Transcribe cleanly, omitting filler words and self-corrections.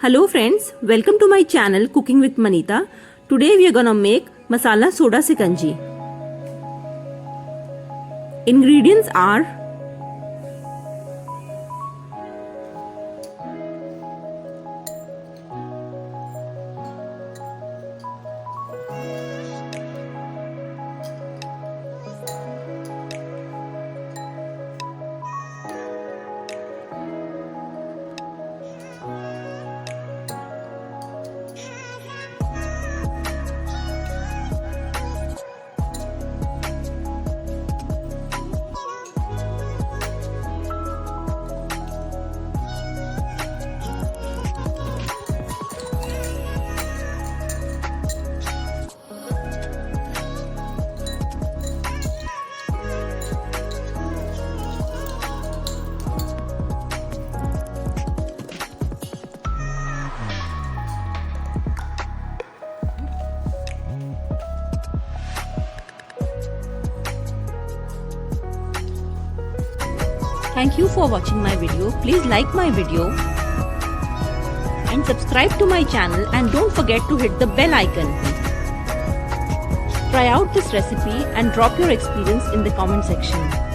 Hello friends, welcome to my channel Cooking with Manita. Today we are gonna make masala soda shikanji. Ingredients are Thank you for watching my video. Please like my video and subscribe to my channel and don't forget to hit the bell icon. Try out this recipe and drop your experience in the comment section.